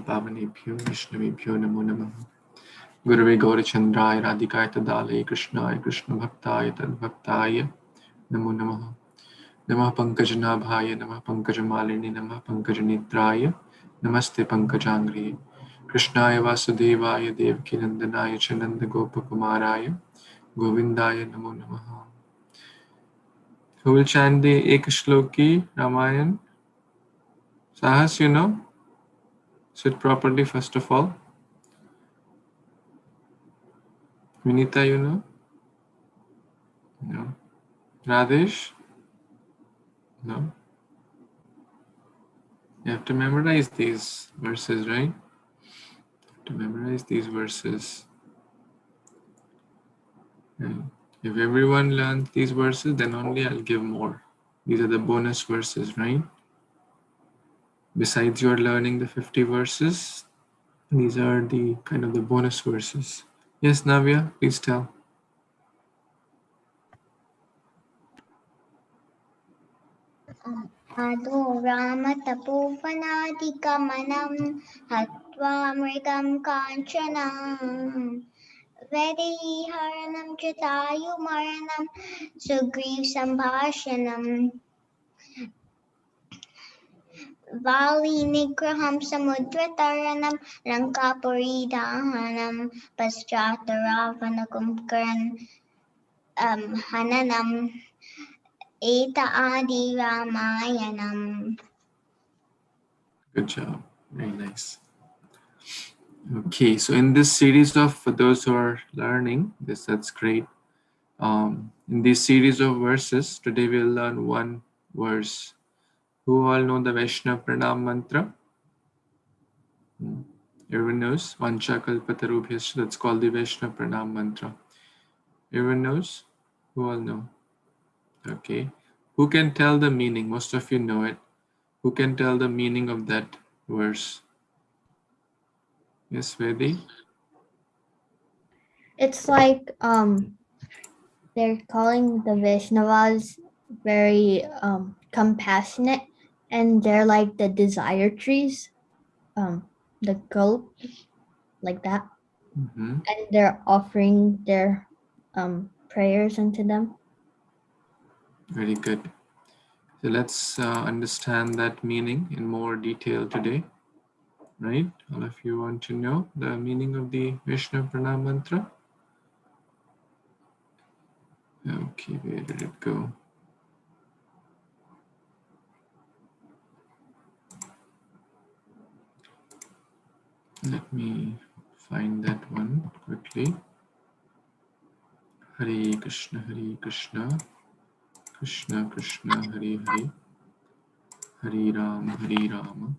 पावनेभ्यो विष्णुवेभ्यो नमो नमः। गुरवे गौरचन्द्राय राधिकाय तदालये कृष्णाय कृष्णभक्ताय तद्भक्ताय नमो नमः। नमः पंकजनाभाय नमः पंकजमालिनी नमः पंकजनेत्राय नमस्ते पंकजांग्रिये। कृष्णाय वासुदेवाय देवकीनंदनाय च नन्दगोपकुमाराय गोविन्दाय नमो नमः। Who will chant the Ekashloki Ramayan? Sahas, you know? Sit properly first of all. Vinita, you know? No. Radesh? No. You have to memorize these verses, right? To memorize these verses. And if everyone learns these verses, then only I'll give more. These are the bonus verses, right? Besides you're learning the 50 verses, these are the kind of the bonus verses. Yes, Navya, please tell. Adho Rama Tapovanadikamanam Hatva Mrigam Kanchanam Vediharanam Jatayumaranam Sugriv Sambhashanam Vali Nigraham Samudrataranam Lankapuri Dahanam Paschataravana Kumkaran Hananam Eta Adi Ramayanam. Good job. Very nice. Okay, so in this series of, for those who are learning this, that's great. In this series of verses, today we'll learn one verse. Who all know the Vaishnava Pranam mantra? Everyone knows? Vancha Kalpatarubhyascha, that's called the Vaishnava Pranam mantra. Everyone knows? Who all know? Okay. Who can tell the meaning? Most of you know it. Who can tell the meaning of that verse? Yes, Vedi? It's like they're calling the Vaishnavas very compassionate, and they're like the desire trees, the gulp, like that, and they're offering their prayers unto them. Very good. So let's understand that meaning in more detail today. Right? All of you want to know the meaning of the Vishnu Pranam mantra? Okay, where did it go? Let me find that one quickly. Hare Krishna, Krishna Krishna, Hare Hare, Hare Rama, Hare Rama,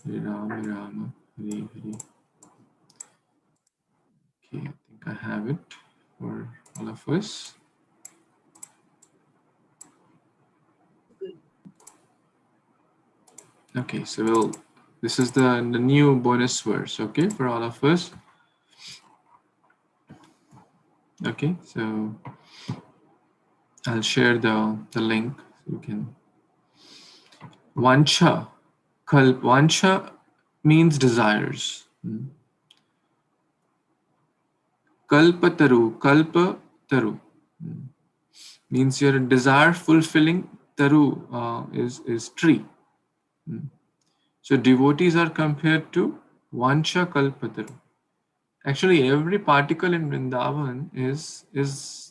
Hare Rama, Rama, Hare Hare. Okay, I think I have it for all of us. Okay, so this is the new bonus verse, okay, for all of us. Okay, so I'll share the link so you can. Vancha, vancha means desires. Kalpataru means your desire fulfilling. Taru is tree. So devotees are compared to Vancha Kalpataru. Actually, every particle in Vrindavan is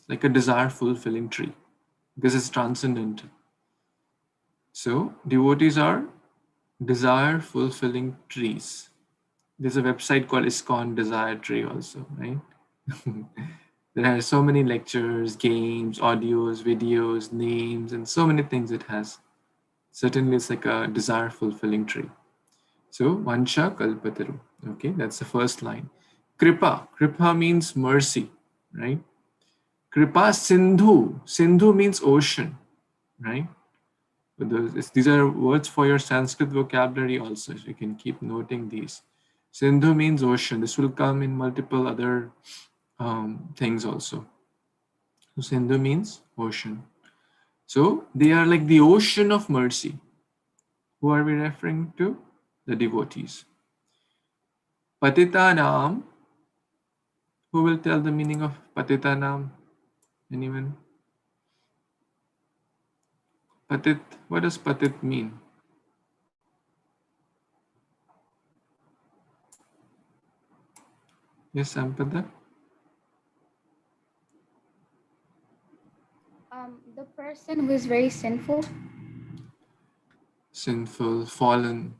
like a desire fulfilling tree because it's transcendental. So devotees are desire fulfilling trees. There's a website called ISKCON Desire Tree also, right? There are so many lectures, games, audios, videos, names, and so many things it has. Certainly it's like a desire fulfilling tree. So Vancha Kalpataru. Okay, that's the first line. Kripa. Kripa means mercy, right? Kripa Sindhu. Sindhu means ocean, right? These are words for your Sanskrit vocabulary also. So you can keep noting these. Sindhu means ocean. This will come in multiple other things also. So Sindhu means ocean. So they are like the ocean of mercy. Who are we referring to? The devotees. Patitanam. Who will tell the meaning of Patitanam? Anyone? Patit. What does Patit mean? Yes, Sampada? The person who is very sinful. Sinful, fallen.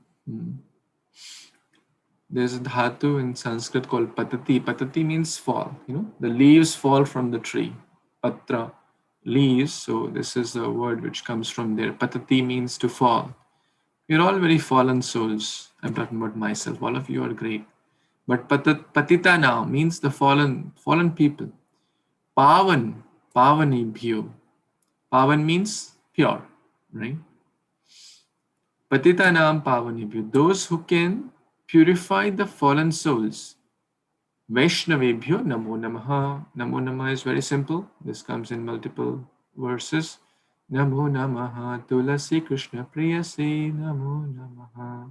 There's a dhatu in Sanskrit called patati. Patati means fall. The leaves fall from the tree. Patra, leaves. So this is a word which comes from there. Patati means to fall. We're all very fallen souls. I'm talking about myself. All of you are great. But patita now means the fallen people. Pavan, pavanibhyo. Pavan means pure, right? Patitanam pavanibhyo. Those who can purify the fallen souls. Vaishnavebhyo namo namaha. Namo namaha is very simple. This comes in multiple verses. Namo namaha tulasi Kṛṣṇa priyase namo namaha.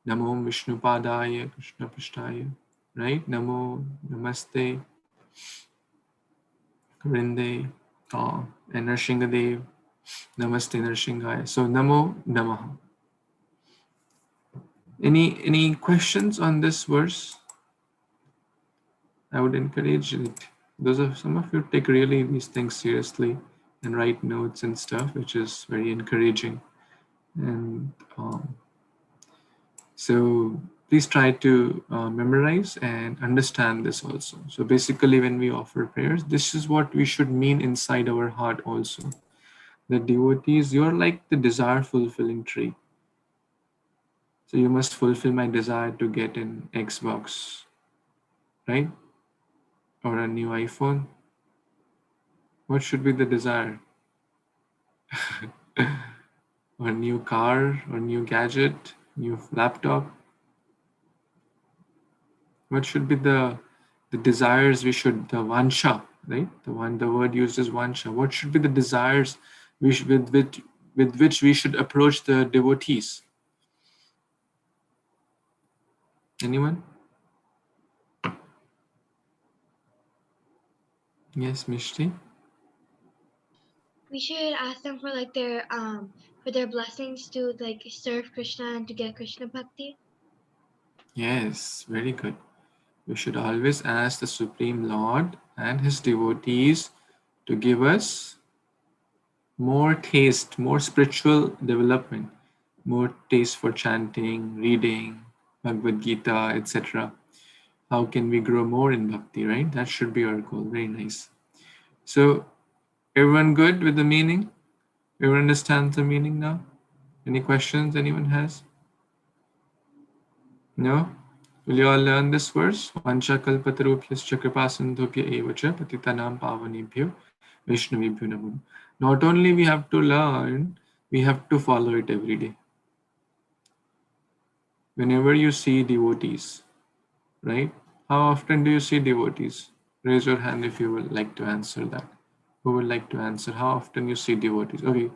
Namo Vishnu Padaya Krishna Prishtaya. Right? Namo Namaste Vrinde and Narshingadev. Namaste Narshingaya. So Namo Namaha. Any questions on this verse? I would encourage it. Some of you take really these things seriously and write notes and stuff, which is very encouraging. And so please try to memorize and understand this also. So basically, when we offer prayers, this is what we should mean inside our heart also. The devotees, you're like the desire fulfilling tree. So you must fulfill my desire to get an Xbox, right? Or a new iPhone. What should be the desire? Or a new car, or new gadget, new laptop. What should be the desires we should, the vansha, right? The word used is vansha. What should be the desires with which we should approach the devotees? Anyone? Yes, Mishti? We should ask them for like for their blessings to like serve Krishna and to get Krishna bhakti. Yes, very good. We should always ask the Supreme Lord and his devotees to give us more taste, more spiritual development, more taste for chanting, reading, Bhagavad Gita, etc. How can we grow more in bhakti, right? That should be our goal. Very nice. So, everyone good with the meaning? Everyone understands the meaning now? Any questions anyone has? No? Will you all learn this verse? Vancha kalpatarubhyascha kripasindhubhya evacha patitanam pavanibhyo Vaishnavibhyo namo. Not only we have to learn, we have to follow it every day. Whenever you see devotees, right? How often do you see devotees? Raise your hand if you would like to answer that. Who would like to answer? How often you see devotees? Okay.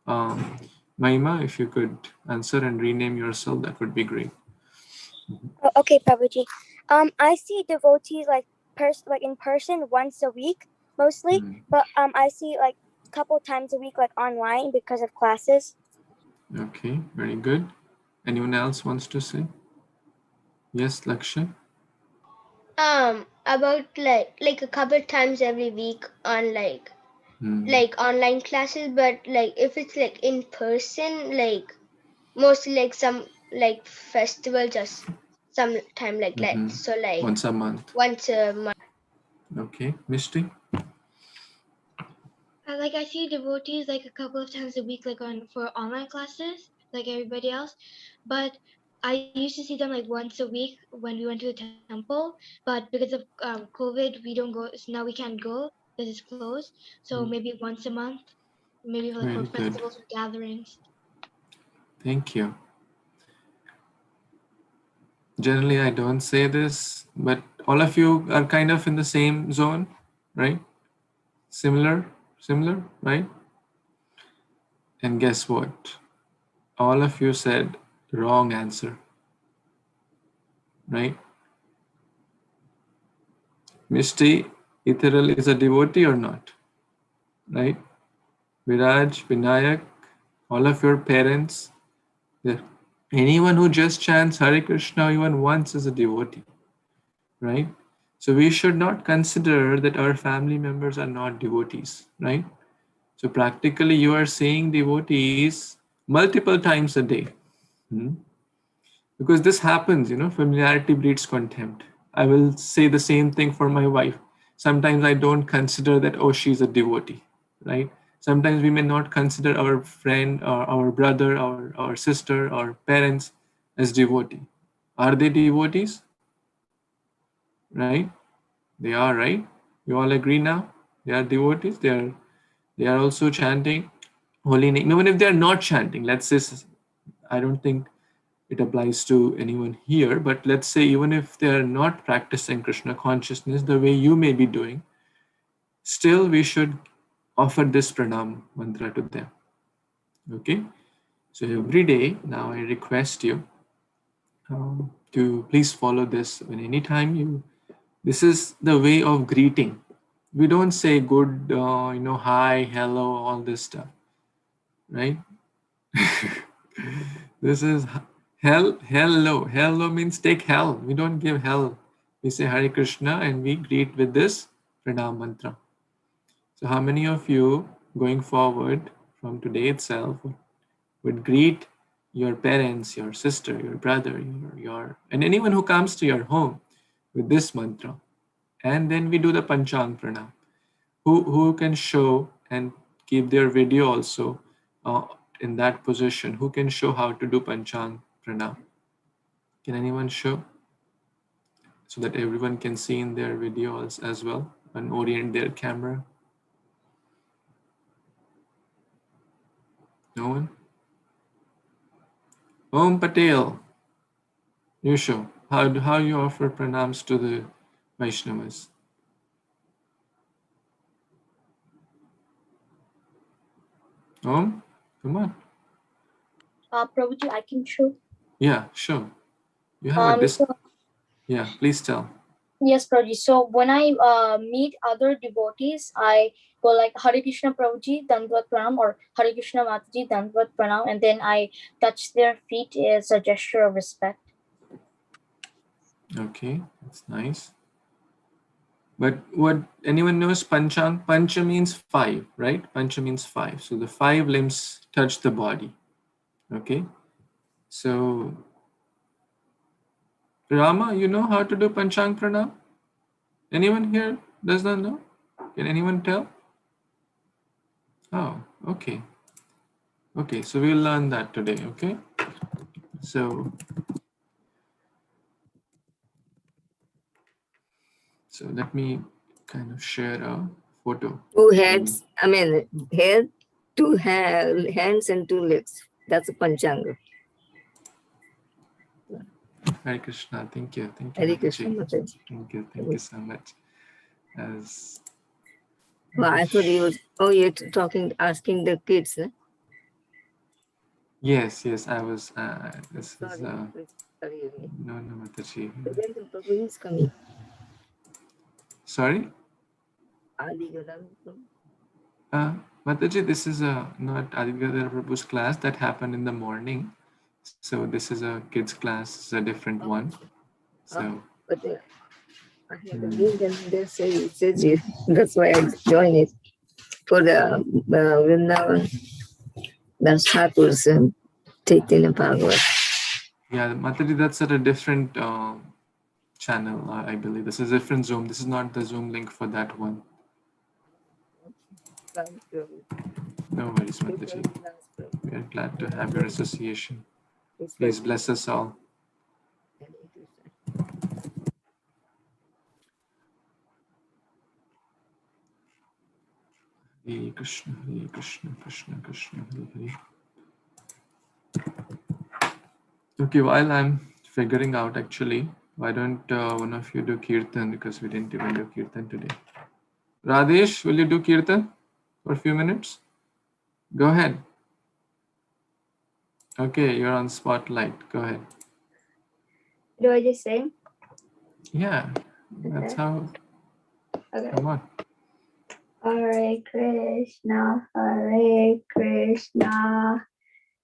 Mahima, if you could answer and rename yourself, that would be great. Okay, Prabhuji. I see devotees like in person once a week mostly, but I see like a couple times a week like online because of classes. Okay, very good. Anyone else wants to say? Yes, Lakshay? About like a couple times every week on like online classes, but like if it's like in person, like mostly like some like festival, just sometime like that. So like once a month. Once a month. Okay, Mishti? Like I see devotees like a couple of times a week, like for online classes, like everybody else. But I used to see them like once a week when we went to the temple. But because of COVID, we don't go. So now we can't go because it's closed. So maybe once a month, maybe like for festivals or gatherings. Thank you. Generally, I don't say this, but all of you are kind of in the same zone, right? Similar, right? And guess what? All of you said wrong answer, right? Mishti, Ethereal is a devotee or not? Right? Viraj, Vinayak, all of your parents, anyone who just chants Hare Krishna even once is a devotee. Right? So we should not consider that our family members are not devotees. Right? So practically you are saying devotees multiple times a day. Because this happens, familiarity breeds contempt. I will say the same thing for my wife. Sometimes I don't consider that, oh, she's a devotee, right? Sometimes we may not consider our friend or our brother or our sister or parents as devotee. Are they devotees? Right? They are, right? You all agree now? They are devotees. They are also chanting holy name. Even if they are not chanting, let's say, I don't think it applies to anyone here, but let's say even if they are not practicing Krishna consciousness the way you may be doing, still we should offer this pranam mantra to them. Okay? So every day now I request you to please follow this. When anytime this is the way of greeting. We don't say good, hi, hello, all this stuff, right? This is hello. Hello means take hell. We don't give hell. We say Hare Krishna and we greet with this pranam mantra. So how many of you going forward from today itself would greet your parents, your sister, your brother, and anyone who comes to your home with this mantra? And then we do the Panchang pranam. Who can show and keep their video also in that position? Who can show how to do Panchang pranam? Can anyone show so that everyone can see in their videos as well and orient their camera? No one? Om Patel, you show. How you offer pranams to the Vaishnavas? Om, come on. Prabhuji, I can show. Yeah, sure. You have yeah, please tell. Yes, Prabhuji. So when I meet other devotees, I go like Hare Krishna Prabhuji, Dandvat Pranam, or Hare Krishna Mataji, Dandvat Pranam, and then I touch their feet as a gesture of respect. Okay, that's nice. But what anyone knows Panchang? Pancha means 5, right? Pancha means 5. So the 5 limbs touch the body. Okay. So Rama, you know how to do Panchang Pranam? Anyone here does not know? Can anyone tell? Oh, okay. Okay, so we'll learn that today, okay? So let me kind of share a photo. 2 heads, head, 2 hands and 2 legs. That's a Panchanga. Hare Krishna, thank you. Hare Krishna, Mataji. Thank you so much. Well, I thought you're asking the kids. Huh? Yes, I was. This Sorry, is no, Mataji. Prabhu is coming. Sorry. Mataji, this is not Adigadar Prabhu's class that happened in the morning. So this is a kids class, it's a different one. So. But I have the link and they say it says it. That's why I joined it for the Vrindavan. That's Thakur's Chaitanya Bhagavad. Yeah, Mataji, that's at a different channel, I believe. This is a different Zoom. This is not the Zoom link for that one. No worries, Mataji. We are glad to have your association. Please bless us all. Hare Krishna, Krishna Krishna, Hare Hare. Okay, while I'm figuring out actually, why don't one of you do Kirtan, because we didn't even do Kirtan today. Radesh, will you do Kirtan for a few minutes? Go ahead. Okay, you're on spotlight. Go ahead. Do I just sing? Yeah, that's how Okay. Come on. Hare Krishna,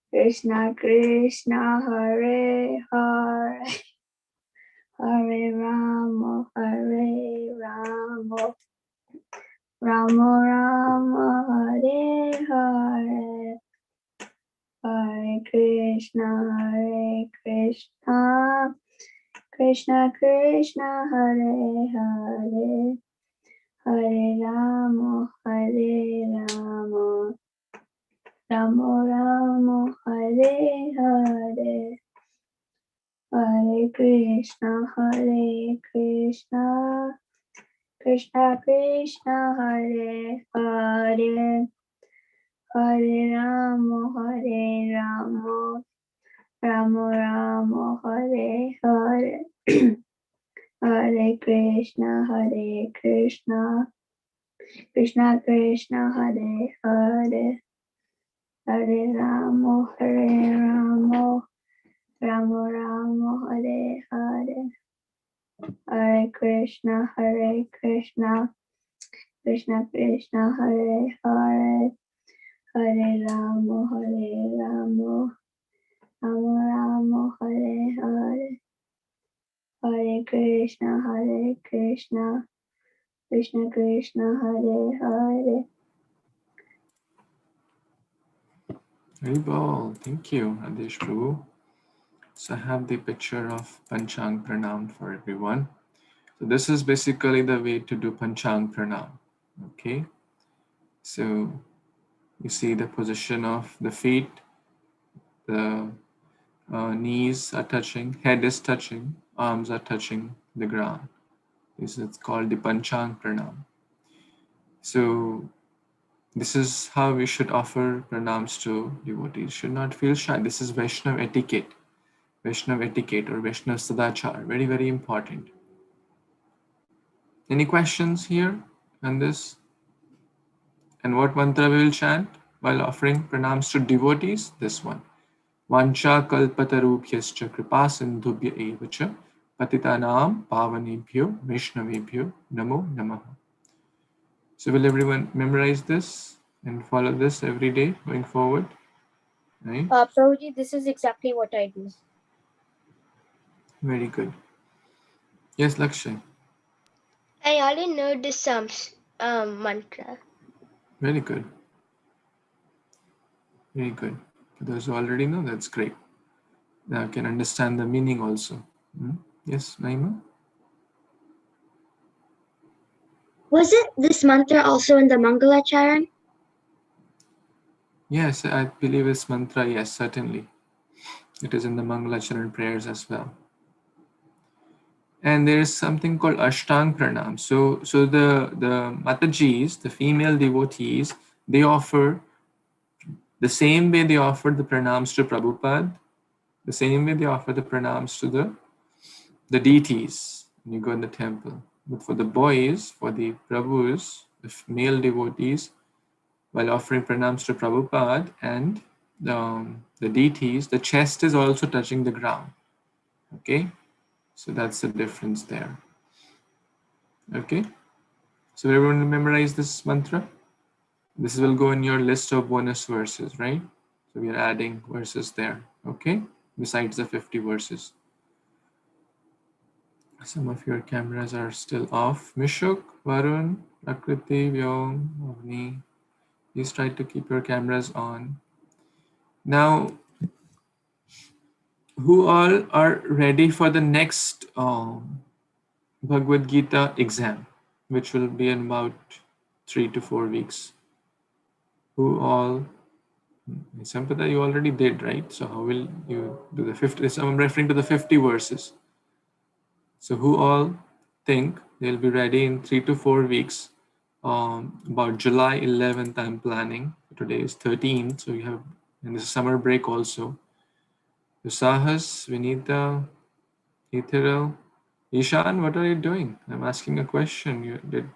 Krishna Krishna, Hare Hare, Hare Rama, Rama Rama, Hare Hare, Hare Krishna, Krishna Krishna, Hare Hare, Hare Rama, Rama Rama, Hare Hare, Hare Krishna, Krishna Krishna, Hare Hare, Hare Rama, Rama Rama, Hare Hare, Hare Krishna, Krishna Krishna, Hare Hare, Hare Rama, Rama Rama, Hare Hare, Hare Krishna, Krishna Krishna, Hare Hare, Hare Rama, Rama Rama, Hare Hare, Hare Krishna, Krishna Krishna, Hare Hare. Haribol. Thank you, Adesh Prabhu. So I have the picture of Panchang Pranam for everyone. So this is basically the way to do Panchang Pranam. Okay. So you see the position of the feet, the knees are touching, head is touching, arms are touching the ground. This is called the Panchang Pranam. So this is how we should offer pranams to devotees. Should not feel shy. This is Vaishnav etiquette or Vaishnav Sadachar. Very, very important. Any questions here on this? And what mantra we will chant while offering pranams to devotees? This one. Vancha kalpatarubhyascha kripa sindhubhya evacha patitanam pavanebhyo Vaishnavebhyo namo namaha. So will everyone memorize this and follow this every day going forward? Right? Prabhuji, this is exactly what I do. Very good. Yes, Lakshay. I already know this mantra. Very good. Very good. For those who already know, that's great. Now can understand the meaning also. Yes, Naima? Was it this mantra also in the Mangala Charan? Yes, I believe it's mantra. Yes, certainly. It is in the Mangalacharan prayers as well. And there is something called Ashtang Pranam. So the Matajis, the female devotees, they offer the same way they offer the pranams to Prabhupada, the same way they offer the pranams to the deities when you go in the temple. But for the boys, for the Prabhus, the male devotees, while offering pranams to Prabhupada and the deities, the chest is also touching the ground. Okay? So that's the difference there. Okay? So everyone memorize this mantra? This will go in your list of bonus verses, right? So we are adding verses there. Okay? Besides the 50 verses. Some of your cameras are still off. Mishuk, Varun, Prakriti, Vyom, Avni. Please try to keep your cameras on. Now, who all are ready for the next Bhagavad Gita exam, which will be in about 3 to 4 weeks? Who all? Sampada, you already did, right? So how will you do the 50? So I'm referring to the 50 verses. So who all think they'll be ready in 3 to 4 weeks? About July 11th, I'm planning. Today is 13th, so you have, and this is summer break also. Usahas, Vinita, Ethereal, Ishan, what are you doing? I'm asking a question. You did.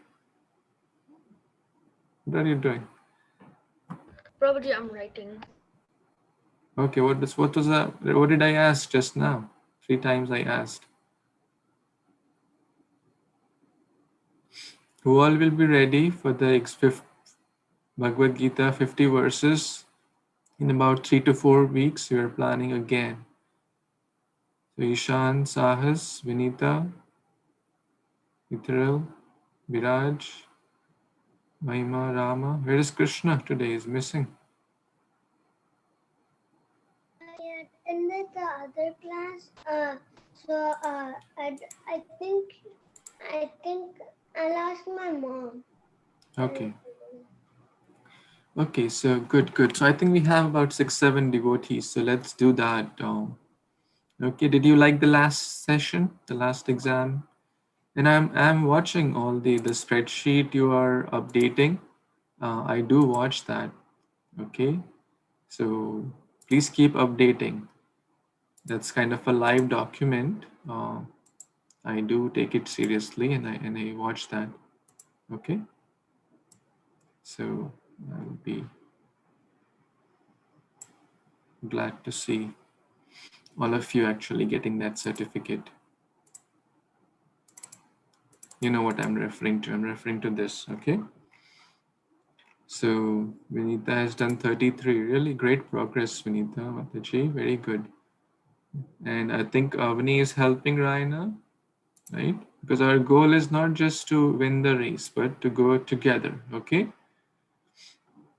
What are you doing? Prabhuji, I'm writing. Okay, what did I ask just now? 3 times I asked. Who all will be ready for the Bhagavad Gita 50 verses in about 3 to 4 weeks? We are planning again. So Ishan, Sahas, Vinita, Ithral, Viraj, Mahima, Rama. Where is Kṛṣṇa today? Is missing. I attended the other class. I think I'll ask my mom. Okay. Okay, so good. So I think we have about 6-7 devotees. So let's do that. Okay, did you like the last session, the last exam? And I'm watching all the spreadsheet you are updating. I do watch that. Okay, so please keep updating. That's kind of a live document. I do take it seriously, and I watch that. Okay, so I'll be glad to see all of you actually getting that certificate. You know what I'm referring to. I'm referring to this. Okay. So Vinita has done 33. Really great progress, Vinita Mataji. Very good. And I think Avani is helping Raina, right? Because our goal is not just to win the race, but to go together. Okay.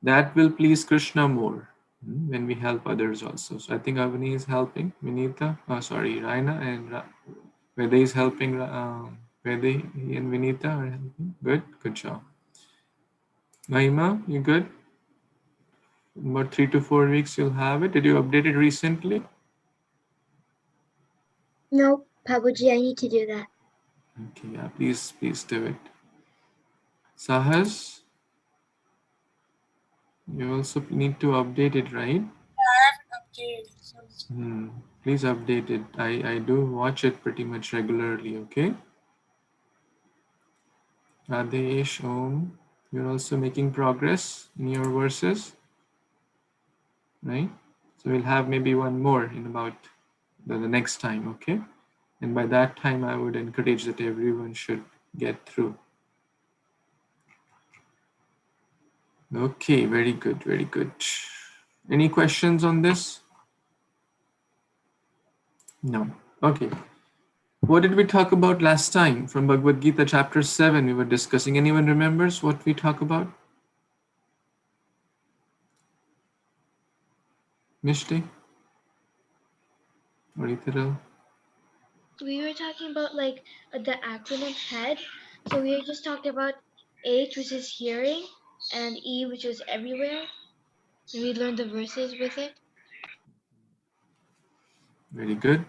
That will please Kṛṣṇa more when we help others also. So I think Avani is helping Vinita. Raina, and Veda is helping. Veda and Vinita are helping. Good job. Mahima, you good? About 3 to 4 weeks you'll have it. Did you update it recently? No, Prabhuji, I need to do that. Okay, yeah, please do it. Sahas, you also need to update it, right? Please update it. I do watch it pretty much regularly, okay? Adesh, Om, you're also making progress in your verses, right? So we'll have maybe one more in about the next time, okay? And by that time, I would encourage that everyone should get through. Okay, very good. Any questions on this? No. Okay. What did we talk about last time from Bhagavad Gita chapter 7? We were discussing. Anyone remembers what we talked about? Mishti? Or Ithral? We were talking about like the acronym HEAD. So we just talked about H, which is hearing, and E, which was everywhere. And we learned the verses with it. Very good.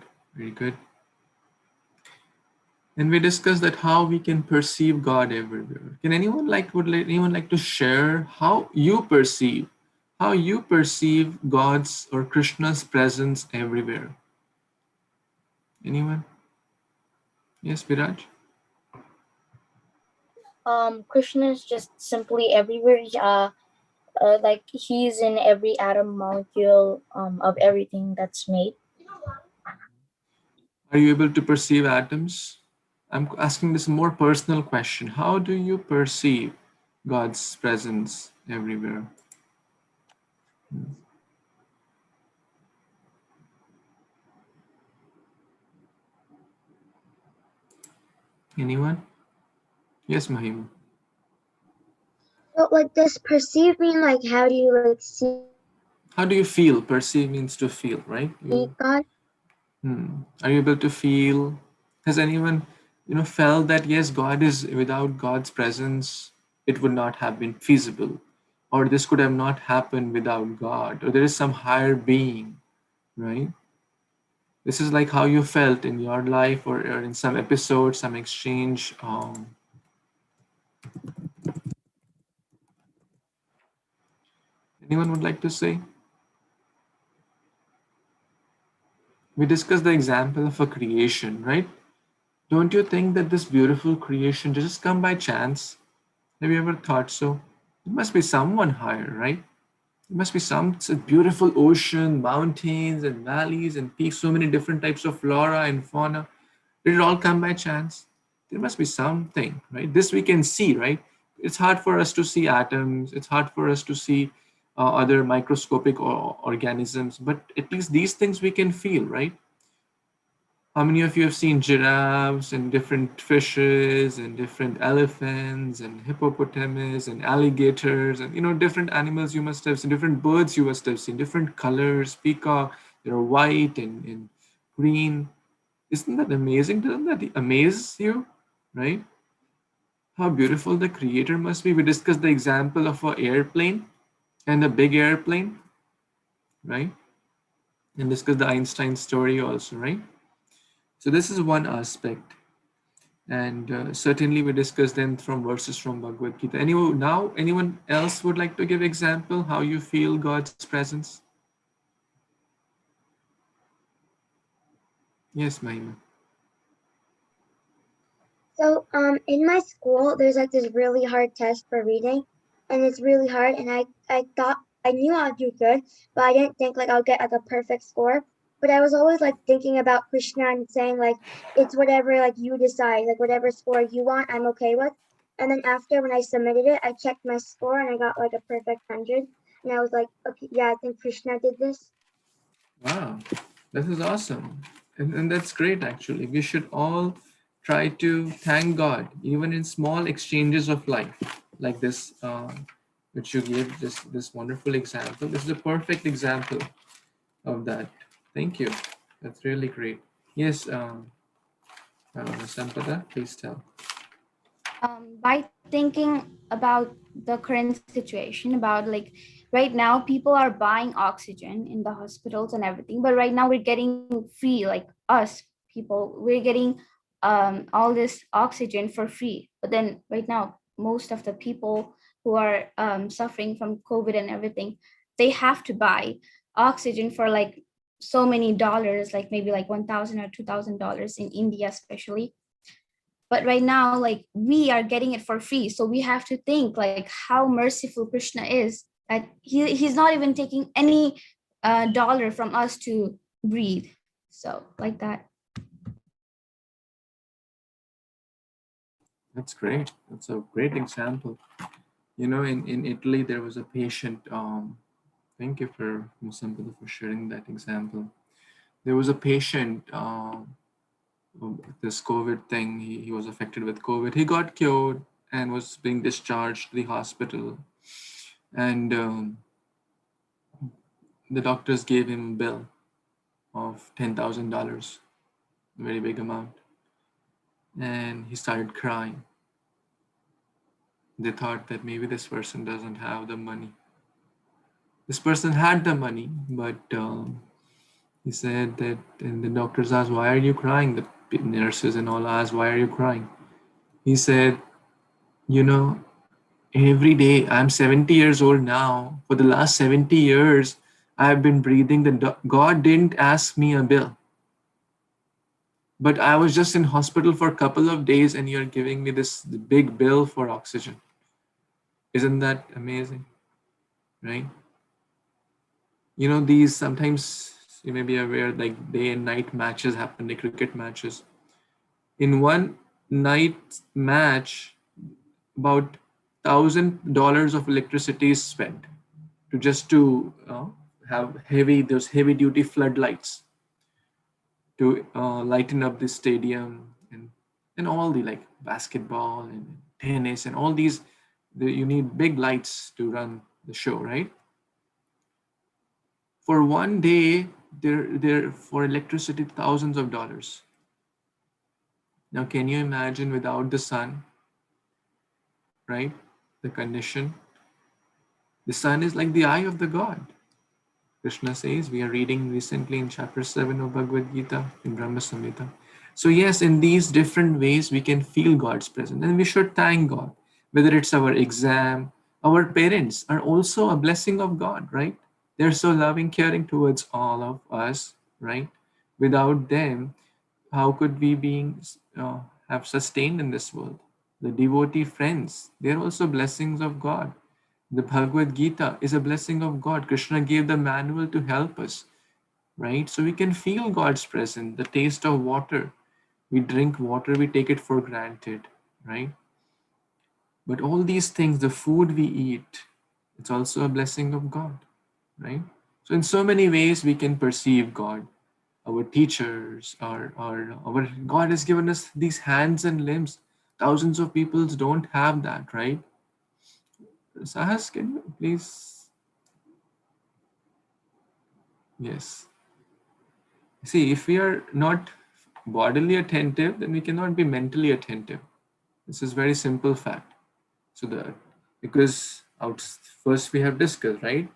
And we discussed that how we can perceive God everywhere. Would anyone like to share how you perceive God's or Krishna's presence everywhere? Anyone? Yes, Viraj? Krishna is just simply everywhere. Like he's in every atom molecule of everything that's made. Are you able to perceive atoms? I'm asking this more personal question. How do you perceive God's presence everywhere? Anyone? Yes, Mahim. So, like, does perceive mean, like, how do you, like, see How do you feel? Perceive means to feel, right? God? Are you able to feel? Has anyone, felt that yes, God is without God's presence, it would not have been feasible, or this could have not happened without God, or there is some higher being, right? This is like how you felt in your life, or in some episode, some exchange. Anyone would like to say? We discussed the example of a creation, right? Don't you think that this beautiful creation just come by chance? Have you ever thought so? It must be someone higher, right? It must be some beautiful ocean, mountains and valleys and peaks, so many different types of flora and fauna. Did it all come by chance? There must be something, right? This we can see, right? It's hard for us to see atoms. It's hard for us to see other microscopic organisms, but at least these things we can feel, right? How many of you have seen giraffes and different fishes and different elephants and hippopotamus and alligators and, different animals you must have seen, different birds you must have seen, different colors, peacock, white and green. Isn't that amazing? Doesn't that amaze you, right? How beautiful the creator must be. We discussed the example of an airplane and a big airplane, right? And discussed the Einstein story also, right? So this is one aspect. And certainly we discussed them from verses from Bhagavad Gita. Anyone else would like to give example how you feel God's presence? Yes, Mahima. So in my school there's like this really hard test for reading, and it's really hard, and I thought I knew I'd do good, but I didn't think like I'll get like a perfect score. But I was always like thinking about Kṛṣṇa and saying like it's whatever like you decide, like whatever score you want, I'm okay with. And then after when I submitted it, I checked my score and I got like a perfect 100. And I was like, okay, yeah, I think Kṛṣṇa did this. Wow, this is awesome. And that's great actually. We should all try to thank God, even in small exchanges of life, like this, which you gave this wonderful example. This is a perfect example of that. Thank you. That's really great. Yes, Sampada, please tell. By thinking about the current situation, about like right now people are buying oxygen in the hospitals and everything, but right now we're getting free, like us people, we're getting all this oxygen for free. But then right now most of the people who are suffering from COVID and everything, they have to buy oxygen for like so many dollars, like maybe like $1,000 or $2,000 in India especially. But right now like we are getting it for free, so we have to think like how merciful Kṛṣṇa is, that he's not even taking any dollar from us to breathe. So like that. That's great. That's a great example. In Italy there was a patient. Thank you for Sampada for sharing that example. There was a patient. This COVID thing, he was affected with COVID. He got cured and was being discharged to the hospital. And the doctors gave him a bill of $10,000, a very big amount. And he started crying. They thought that maybe this person doesn't have the money. This person had the money, but he said that, and the doctors asked, why are you crying? The nurses and all asked, why are you crying? He said, every day, I'm 70 years old now. For the last 70 years, I've been breathing. God didn't ask me a bill. But I was just in hospital for a couple of days and you're giving me this big bill for oxygen. Isn't that amazing? Right? These sometimes you may be aware, like day and night matches happen, like cricket matches. In one night match, about $1,000 of electricity is spent to have those heavy duty floodlights to lighten up the stadium and all the like basketball and tennis and all these. You need big lights to run the show, right? For one day, they're for electricity, thousands of dollars. Now, can you imagine without the sun, right? The condition. The sun is like the eye of the God. Kṛṣṇa says, we are reading recently in chapter 7 of Bhagavad Gita in Brahma Samhita. So yes, in these different ways, we can feel God's presence and we should thank God. Whether it's our exam, our parents are also a blessing of God, right? They're so loving, caring towards all of us, right? Without them, how could we have sustained in this world? The devotee friends, they're also blessings of God. The Bhagavad Gita is a blessing of God. Kṛṣṇa gave the manual to help us, right? So we can feel God's presence, the taste of water, We drink water, we take it for granted, right? But all these things, the food we eat, it's also a blessing of God, right? So in so many ways we can perceive God. Our teachers, our God has given us these hands and limbs. Thousands of people don't have that, right? Sahas, can you please? Yes. See, if we are not bodily attentive, then we cannot be mentally attentive. This is very simple fact. So because first we have discussed, right?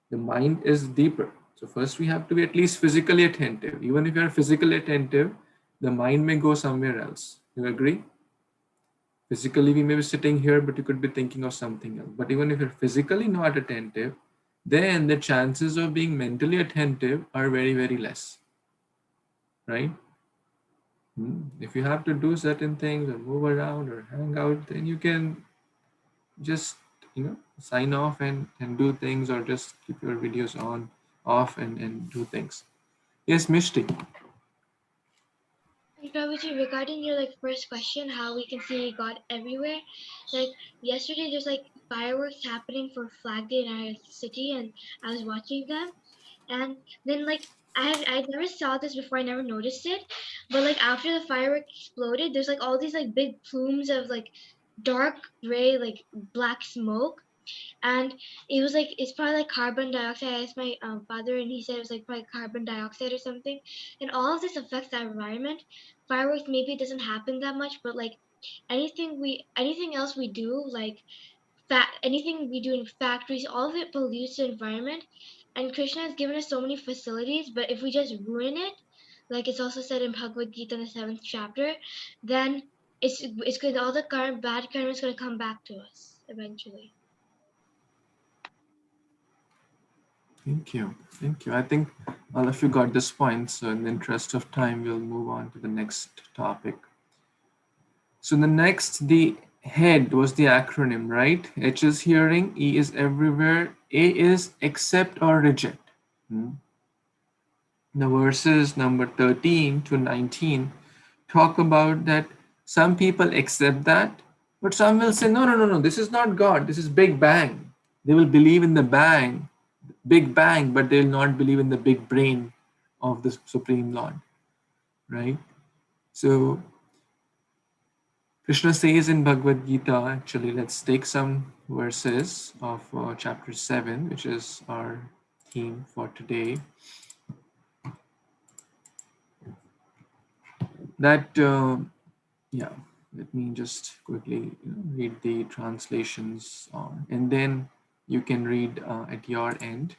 The mind is deeper. So first we have to be at least physically attentive. Even if you are physically attentive, the mind may go somewhere else. You agree? Physically, we may be sitting here, but you could be thinking of something else. But even if you're physically not attentive, then the chances of being mentally attentive are very, very less, right? If you have to do certain things or move around or hang out, then you can just, sign off and do things, or just keep your videos off and do things. Yes, Mishti. Prabhuji, regarding your first question, how we can see God everywhere, yesterday there's fireworks happening for Flag Day in our city, and I was watching them, and then I never saw this before, I never noticed it, but after the firework exploded, there's all these big plumes of dark gray black smoke, and it was it's probably carbon dioxide. I asked my father, and he said it was probably carbon dioxide or something, and all of this affects the environment. Fireworks, maybe it doesn't happen that much, but anything else we do, anything we do in factories, all of it pollutes the environment, and Krishna has given us so many facilities, but if we just ruin it, it's also said in Bhagavad Gita in the 7th chapter, then it's good, all the bad karma is going to come back to us eventually. Thank you. Thank you. I think all of you got this point. So in the interest of time, we'll move on to the next topic. So the head was the acronym, right? H is hearing, E is everywhere, A is accept or reject. The verses number 13 to 19 talk about that some people accept that, but some will say, no, this is not God, this is Big Bang. They will believe in the Big Bang, but they will not believe in the big brain of the Supreme Lord, right? So Krishna says in Bhagavad Gita, actually, let's take some verses of chapter 7, which is our theme for today. That, let me just quickly read the translations on, and then you can read at your end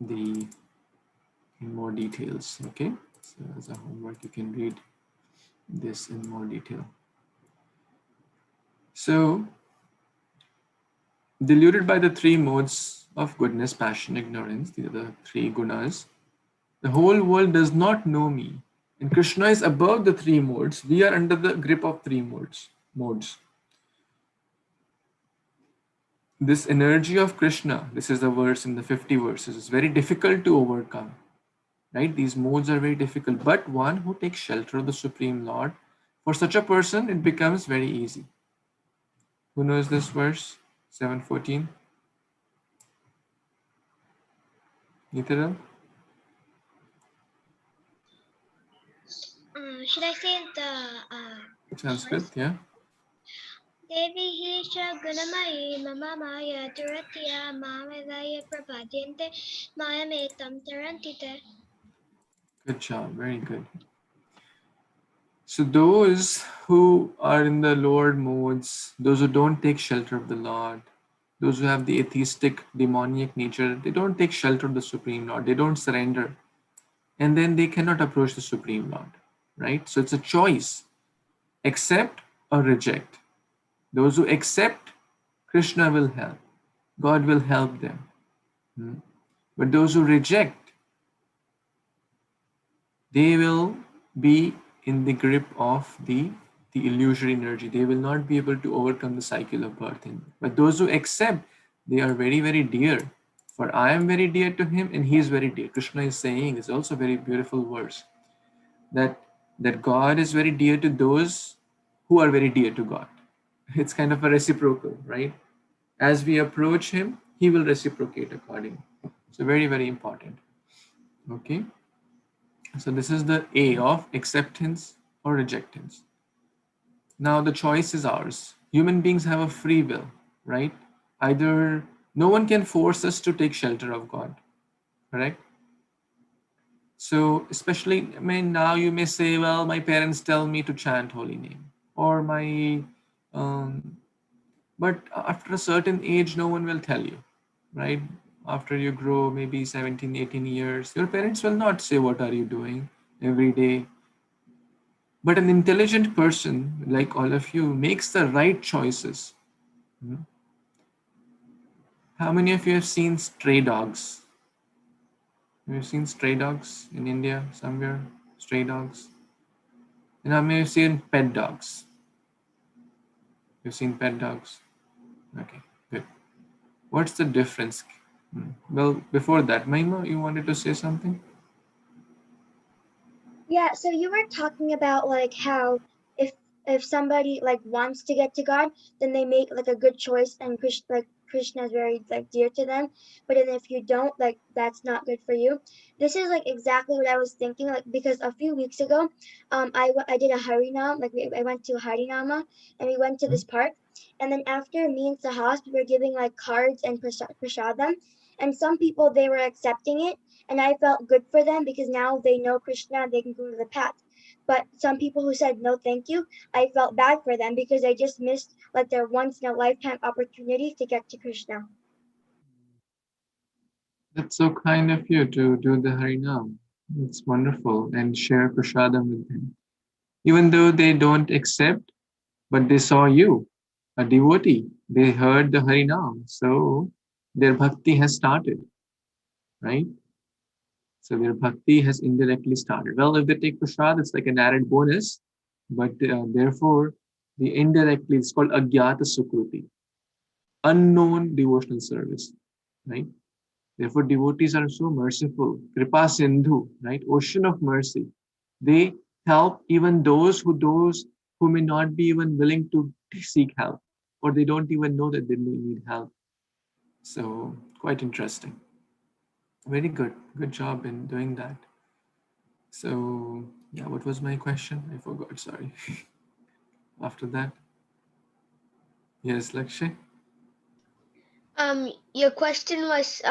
in more details, okay? So as a homework, you can read this in more detail. So, deluded by the three modes of goodness, passion, ignorance, these are the three gunas, the whole world does not know me. And Krishna is above the three modes. We are under the grip of three modes. This energy of Krishna, this is the verse in the 50 verses, is very difficult to overcome. Right? These modes are very difficult. But one who takes shelter of the Supreme Lord, for such a person, it becomes very easy. Who knows this verse? 7:14. Nityam? Should I say the Sanskrit, yeah. Devi hi cha gunamayi mama maya duratya mamavaya prapadyante maya metam tarantite. Good job, very good. So those who are in the lower modes, those who don't take shelter of the Lord, those who have the atheistic, demoniac nature, they don't take shelter of the Supreme Lord, they don't surrender, and then they cannot approach the Supreme Lord, right? So it's a choice, accept or reject. Those who accept, Krishna will help, God will help them. But those who reject, they will be in the grip of the illusory energy. They will not be able to overcome the cycle of birth. But those who accept, they are very, very dear. For I am very dear to him and he is very dear. Krishna is saying, it's also a very beautiful verse, that that God is very dear to those who are very dear to God. It's kind of a reciprocal, right? As we approach Him, He will reciprocate accordingly. So very, very important. Okay. So this is the A of acceptance or rejectance. Now the choice is ours. Human beings have a free will, right? Either no one can force us to take shelter of God, correct? So especially, I mean, now you may say, well, my parents tell me to chant holy name, or but after a certain age, no one will tell you, right? After you grow, maybe 17, 18 years, your parents will not say, what are you doing every day? But an intelligent person, like all of you, makes the right choices. How many of you have seen stray dogs? Have you seen stray dogs in India somewhere? Stray dogs? And how many have seen pet dogs? You've seen pet dogs? Okay, good. What's the difference? Well, before that, Mahima, you wanted to say something? Yeah, so you were talking about like how if somebody like wants to get to God, then they make like a good choice, and Krishna is very like dear to them. But then if you don't, like that's not good for you. This is like exactly what I was thinking, like because a few weeks ago, I did a Harinam, like I went to Harinama, and we went to this park, and then after me and Sahas, we were giving like cards and prasadam, and some people they were accepting it, and I felt good for them because now they know Krishna, they can go to the path. But some people who said no thank you, I felt bad for them because they just missed like their once in a lifetime opportunity to get to Krishna. That's so kind of you to do the Harinam. It's wonderful, and share prasadam with them. Even though they don't accept, but they saw you, a devotee. They heard the Harinam, so their bhakti has started, right? So their bhakti has indirectly started. Well, if they take prasad, it's like an added bonus, but therefore, the indirectly, it's called agyata sukruti, unknown devotional service, right? Therefore, devotees are so merciful. Kripa Sindhu, right? Ocean of mercy. They help even those who may not be even willing to seek help, or they don't even know that they need help. So quite interesting. Very good. Good job in doing that. So yeah, what was my question? I forgot. Sorry. After that, yes, Lakshay. Your question was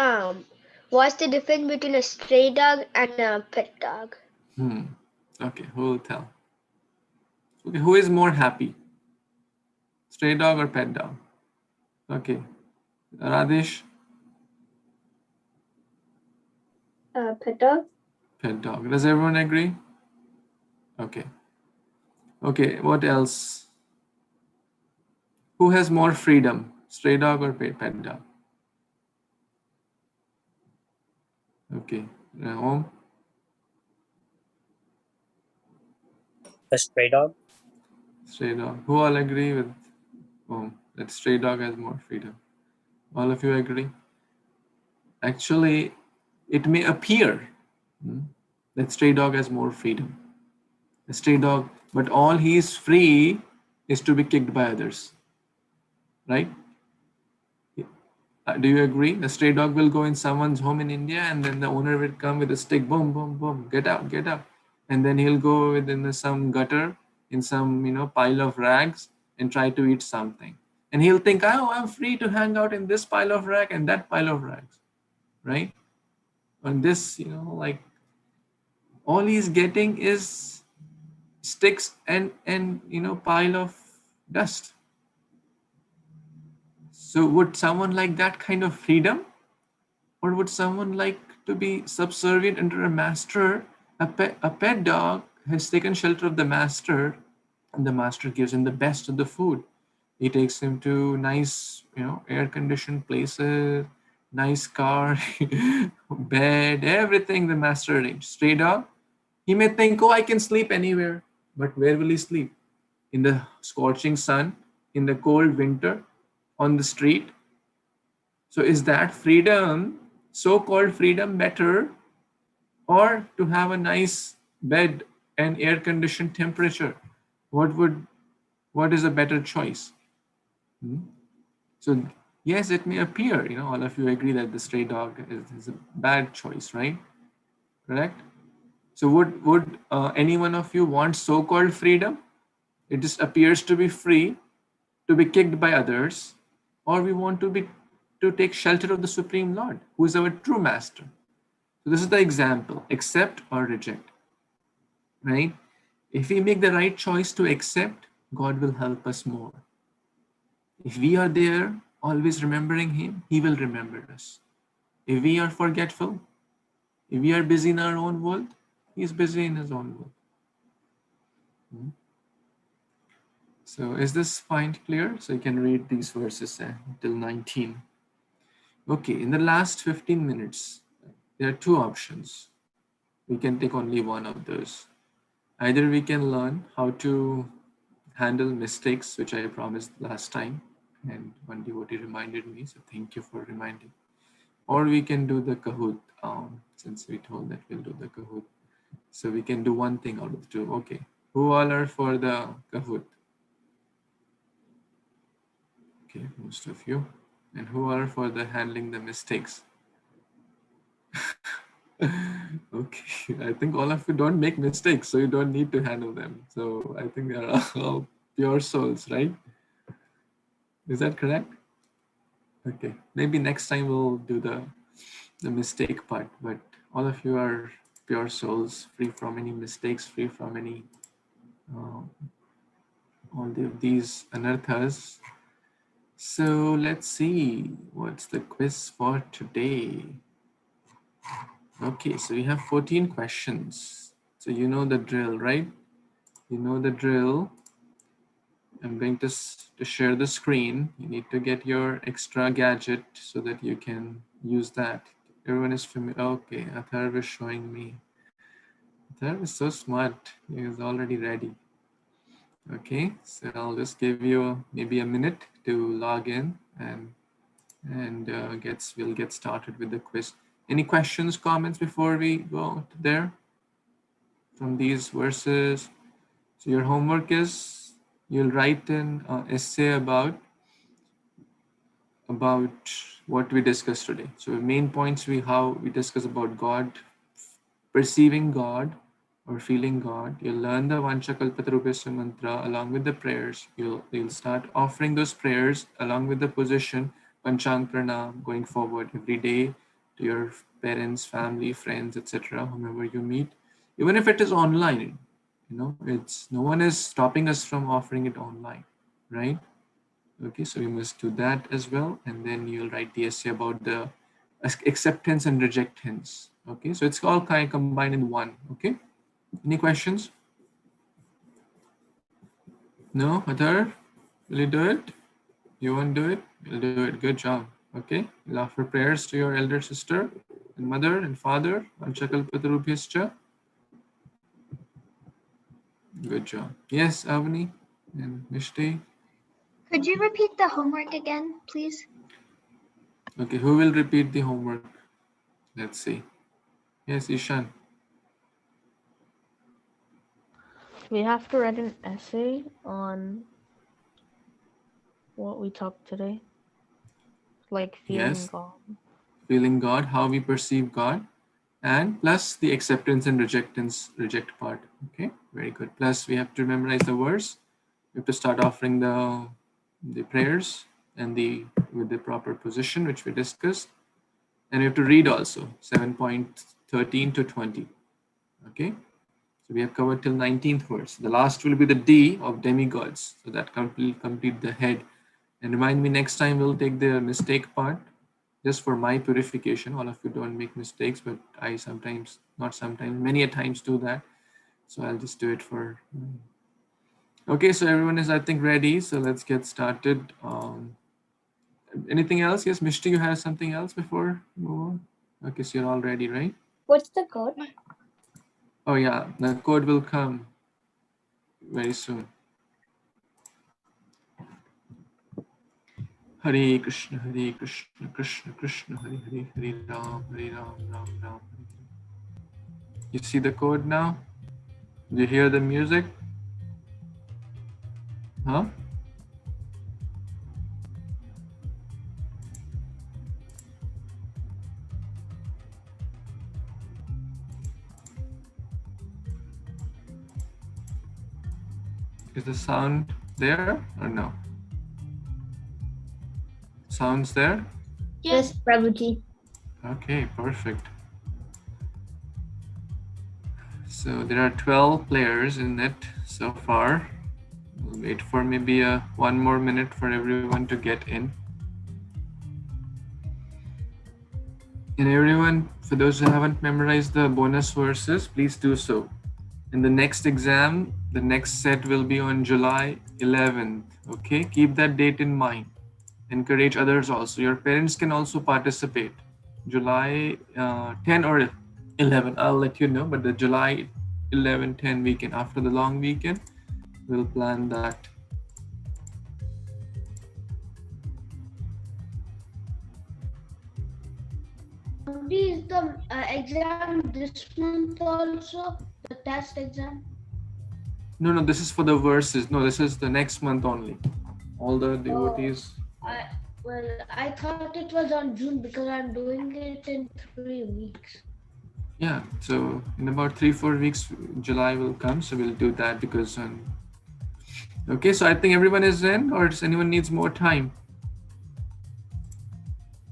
what's the difference between a stray dog and a pet dog? Okay, who will tell? Okay, who is more happy? Stray dog or pet dog? Okay, Radesh. Pet dog. Pet dog. Does everyone agree? Okay. Okay, what else? Who has more freedom? Stray dog or pet dog? Okay. Om? A stray dog. Stray dog. Who all agree with Om that stray dog has more freedom? All of you agree? Actually, it may appear that stray dog has more freedom. A stray dog, but all he is free is to be kicked by others. Right? Do you agree? The stray dog will go in someone's home in India, and then the owner will come with a stick, boom, boom, boom, get out, get out. And then he'll go within some gutter, in some pile of rags, and try to eat something. And he'll think, oh, I'm free to hang out in this pile of rag and that pile of rags, right? On this, like all he's getting is sticks and pile of dust. So would someone like that kind of freedom? Or would someone like to be subservient under a master? A pet dog has taken shelter of the master, and the master gives him the best of the food. He takes him to nice, air-conditioned places, nice car, bed, everything the master arranged. Stray dog, he may think, oh, I can sleep anywhere. But where will he sleep? In the scorching sun, in the cold winter, on the street? So is that freedom, so-called freedom, better, or to have a nice bed and air conditioned temperature. What is a better choice? So yes, it may appear, all of you agree that the stray dog is a bad choice, right? Correct? So would any one of you want so-called freedom? It just appears to be free, to be kicked by others, or we want to take shelter of the Supreme Lord, who is our true master. So this is the example: accept or reject, right? If we make the right choice to accept, God will help us more. If we are there, always remembering Him, He will remember us. If we are forgetful, if we are busy in our own world, He is busy in His own world. So is this point clear? So you can read these verses till 19. Okay, in the last 15 minutes, there are two options. We can take only one of those. Either we can learn how to handle mistakes, which I promised last time, and one devotee reminded me, so thank you for reminding. Or we can do the Kahoot, since we told that we'll do the Kahoot. So we can do one thing out of two. Okay, who all are for the Kahoot? Okay, most of you. And who are for the handling the mistakes? Okay, I think all of you don't make mistakes, so you don't need to handle them. So I think they are all pure souls, right? Is that correct? Okay, maybe next time we'll do the mistake part, but all of you are pure souls, free from any mistakes, free from any all these anarthas. So let's see, what's the quiz for today? Okay, so we have 14 questions. So you know the drill, right? You know the drill. I'm going to share the screen. You need to get your extra gadget so that you can use that. Everyone is familiar. Okay, Atharv is showing me. Atharv is so smart. He is already ready. Okay, so I'll just give you maybe a minute to log in and we'll get started with the quiz. Any questions, comments before we go there from these verses? So your homework is you'll write an essay about what we discussed today. So the main points how we discuss about God, perceiving God or feeling God. You'll learn the Vanchakalpatarupesya mantra along with the prayers. You'll start offering those prayers along with the position Panchang Pranam going forward every day to your parents, family, friends, etc., whomever you meet. Even if it is online, it's no one is stopping us from offering it online, right? Okay, so we must do that as well, and then you'll write the essay about the acceptance and rejectance. Okay, so it's all kind of combined in one. Okay, any questions? No, Adar, will you do it? You won't do it? You'll do it. Good job. Okay, you'll offer prayers to your elder sister and mother and father. Vanchakalpatarubhyascha. Good job. Yes, Avani and Mishti. Could you repeat the homework again, please? Okay, who will repeat the homework? Let's see. Yes, Ishan. We have to write an essay on what we talked today, like feeling God. Feeling God, how we perceive God, and plus the acceptance and reject part. Okay, very good. Plus we have to memorize the verse. We have to start offering the prayers and with the proper position which we discussed, and we have to read also 7.13 to 20. Okay, so we have covered till 19th verse. The last will be the D of demigods, so that complete the head. And remind me next time we'll take the mistake part, just for my purification. All of you don't make mistakes, but I sometimes, not sometimes, many a times do that. So I'll just do it for. Okay, so everyone is, I think, ready. So let's get started. Anything else? Yes, Mishti, you have something else before we move on? Okay, so you're all ready, right? What's the code? Oh yeah, the code will come very soon. Hare Krishna, Hare Krishna, Krishna Krishna, Hare Hare, Hare Ram, Ram Ram. You see the code now? Do you hear the music? Huh? Is the sound there or no? Sounds there? Yes, Prabhuji. Okay, perfect. So there are 12 players in it so far. We'll wait for maybe 1 more minute for everyone to get in. And everyone, for those who haven't memorized the bonus verses, please do so. In the next exam, the next set will be on July 11th. Okay, keep that date in mind. Encourage others also. Your parents can also participate. July 10 or 11, I'll let you know, but the July 11, 10 weekend, after the long weekend, we'll plan that. Is the exam this month also, the test exam? No, this is for the verses. No, this is the next month only. All the devotees. I thought it was on June because I'm doing it in 3 weeks. Yeah, so in about 3-4 weeks, July will come. So we'll do that because, okay, so I think everyone is in, or does anyone needs more time?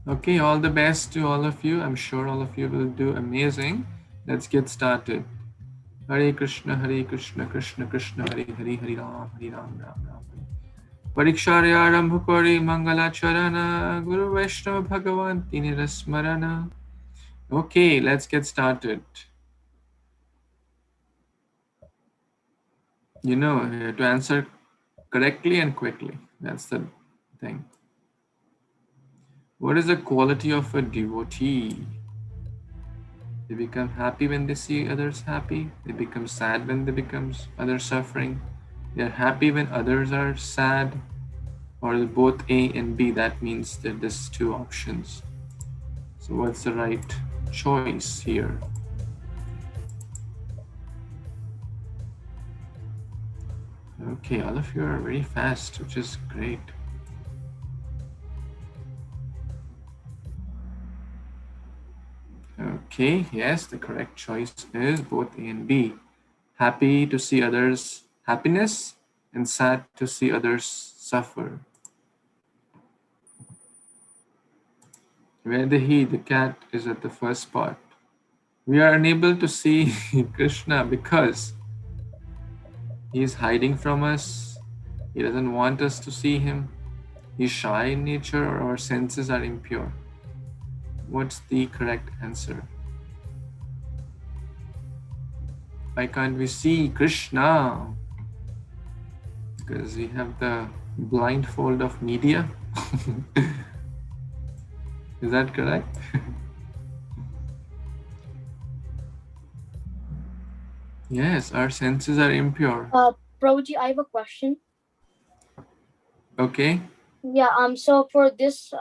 Okay, all the best to all of you. I'm sure all of you will do amazing. Let's get started. Hare Kṛṣṇa, Krishna Krishna, Hare Hare, Hare Ram, Ram Ram. Pariksharya Rambha Kori Mangala Charana, Guru Vaishnava Bhagavan Tinira Smarana. Okay, let's get started. You know, to answer correctly and quickly. That's the thing. What is the quality of a devotee? They become happy when they see others happy. They become sad when they become others suffering. They are happy when others are sad. Or both A and B. That means that there's 2 options. So what's the right choice here? Okay, all of you are very fast, which is great. Okay, yes, the correct choice is both A and B. Happy to see others' happiness and sad to see others suffer. Where the cat is at the first spot. We are unable to see Kṛṣṇa because he is hiding from us. He doesn't want us to see him. He's shy in nature, or our senses are impure. What's the correct answer? Why can't we see Kṛṣṇa? Because we have the blindfold of media. Is that correct? Yes, our senses are impure. Prabhuji, I have a question. Okay. Yeah, so for this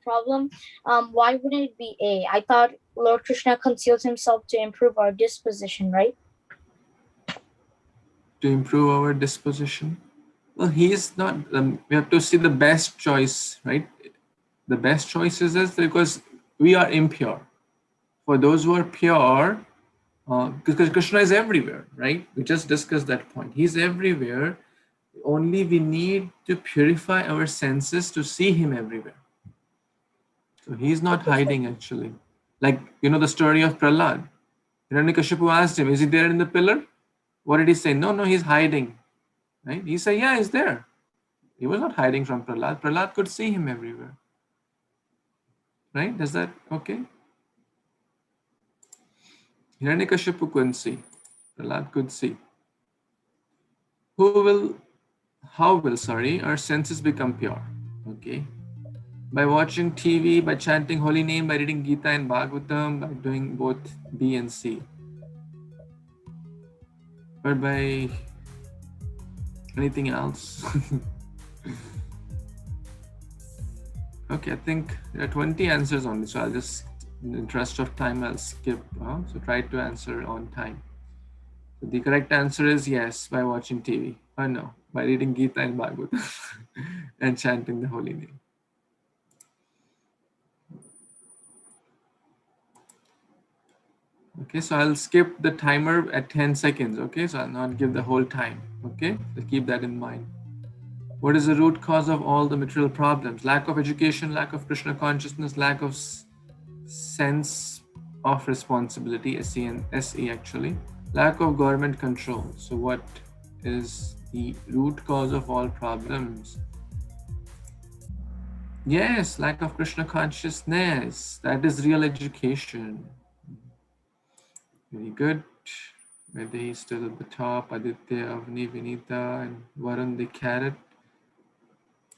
problem, why wouldn't it be A? I thought Lord Krishna conceals himself to improve our disposition, right? To improve our disposition? Well, he is not, we have to see the best choice, right? The best choice is this because we are impure. For those who are pure, because Krishna is everywhere, right? We just discussed that point. He's everywhere. Only we need to purify our senses to see him everywhere. So he's not hiding actually. Like, you know the story of Prahlad. Hiranyakashipu asked him, is he there in the pillar? What did he say? No, he's hiding. Right? He said, yeah, he's there. He was not hiding from Prahlad. Prahlad could see him everywhere. Right? Is that okay? Hiranyakashipu couldn't see. Prahlad could see. How will our senses become pure? Okay. By watching TV, by chanting holy name, by reading Gita and Bhagavatam, by doing both B and C. Or by anything else. Okay, I think there are 20 answers only, so I'll just, in the interest of time, I'll skip. So try to answer on time. So the correct answer is yes, by watching TV. Or no, by reading Gita and Bhagavad and chanting the holy name. Okay, so I'll skip the timer at 10 seconds. Okay, so I'll not give the whole time. Okay, so keep that in mind. What is the root cause of all the material problems? Lack of education, lack of Krishna consciousness, lack of sense of responsibility, SE actually, lack of government control. So what is the root cause of all problems? Yes, lack of Krishna consciousness. That is real education. Very good. Vedhi is still at the top. Aditya, Avni, Vinita, and Varun the Carrot.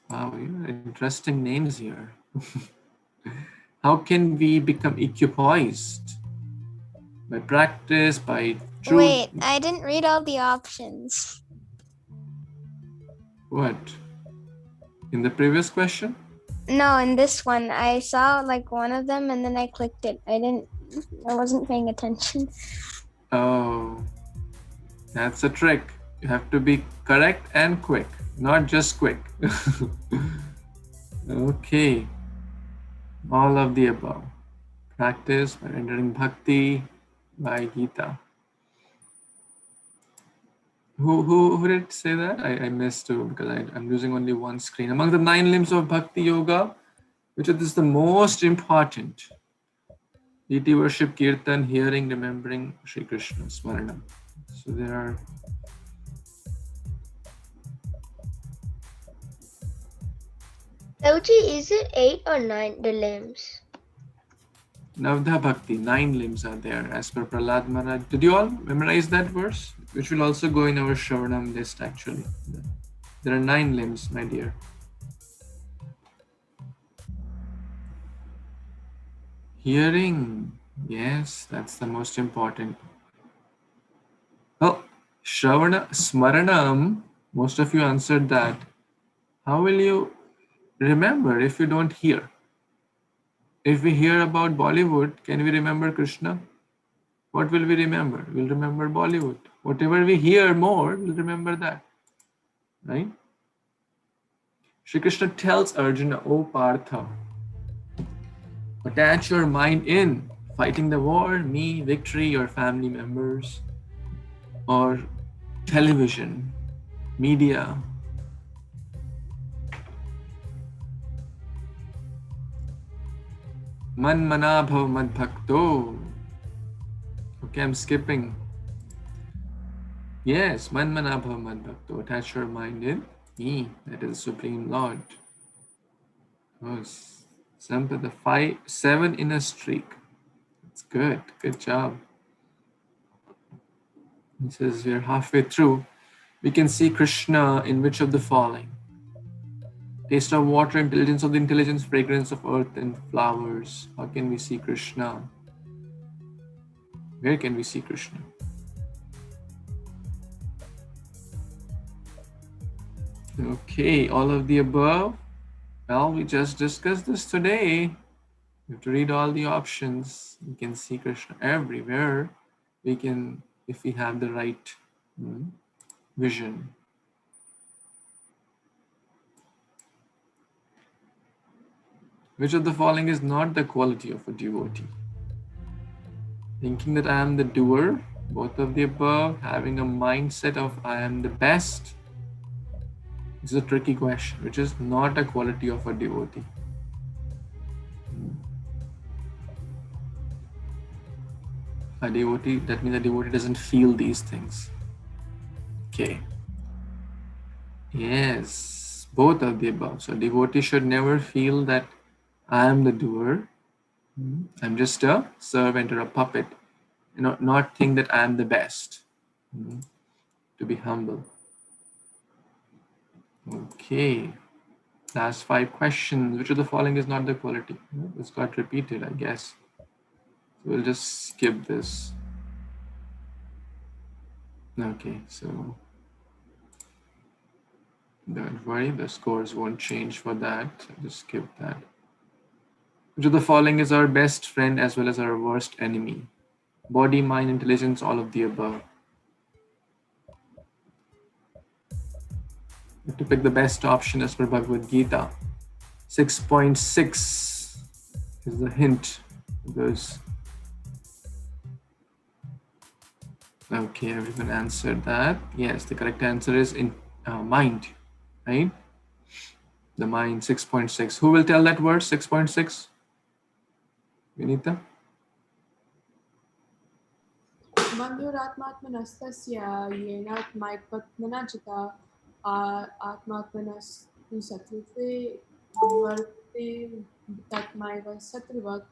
Wow, interesting names here. How can we become equipoised? By practice, by truth. Wait, I didn't read all the options. What? In the previous question? No, in this one, I saw like one of them and then I clicked it. I wasn't paying attention. Oh, that's a trick. You have to be correct and quick, not just quick. Okay. All of the above. Practice by rendering bhakti by Gita. Who did say that? I missed too because I'm using only one screen. Among the 9 limbs of bhakti yoga, which is the most important? Deity worship, kirtan, hearing, remembering Sri Krishna, smarana. So there are Prabhuji, is it 8 or 9 the limbs? Navdha Bhakti, 9 limbs are there as per Prahlad Maharaj. Did you all memorize that verse? Which will also go in our Shravanam list actually. There are 9 limbs, my dear. Hearing, yes, that's the most important. Well, Shravana, Smaranam, most of you answered that. How will you remember if you don't hear? If we hear about Bollywood, can we remember Krishna? What will we remember? We'll remember Bollywood. Whatever we hear more, we'll remember that. Right? Shri Krishna tells Arjuna, O Partha, attach your mind in fighting the war, me, victory, your family members, or television, media. Man mana bhav mad bhakto. Okay, I'm skipping. Yes, man mana bhav mad bhakto. Attach your mind in me, that is Supreme Lord. Oh, the 7 in a streak. That's good. Good job. He says we're halfway through. We can see Krishna in which of the following? Taste of water, intelligence of the intelligence, fragrance of earth and flowers. How can we see Krishna? Where can we see Krishna? Okay, all of the above. Well, we just discussed this today. You have to read all the options. We can see Krishna everywhere. We can, if we have the right vision. Which of the following is not the quality of a devotee? Thinking that I am the doer, both of the above, having a mindset of I am the best. This is a tricky question, which is not a quality of a devotee. A devotee, that means a devotee doesn't feel these things. Okay. Yes, both of the above. So devotee should never feel that I am the doer. I'm just a servant or a puppet. Not think that I am the best. To be humble. Okay. Last 5 questions. Which of the following is not the quality? This got repeated, I guess. So we'll just skip this. Okay, so don't worry, the scores won't change for that. So just skip that. Which of the following is our best friend as well as our worst enemy? Body, mind, intelligence, all of the above. have to pick the best option as per Bhagavad Gita. 6.6 is the hint. Those. Okay, everyone answered that. Yes, the correct answer is in mind, right? The mind, 6.6. Who will tell that word, 6.6? Vinita? Bandhuratmatmanastasya yenatmaikvatmana chita atmatmanastu satrute varte tatmaiva satrivat.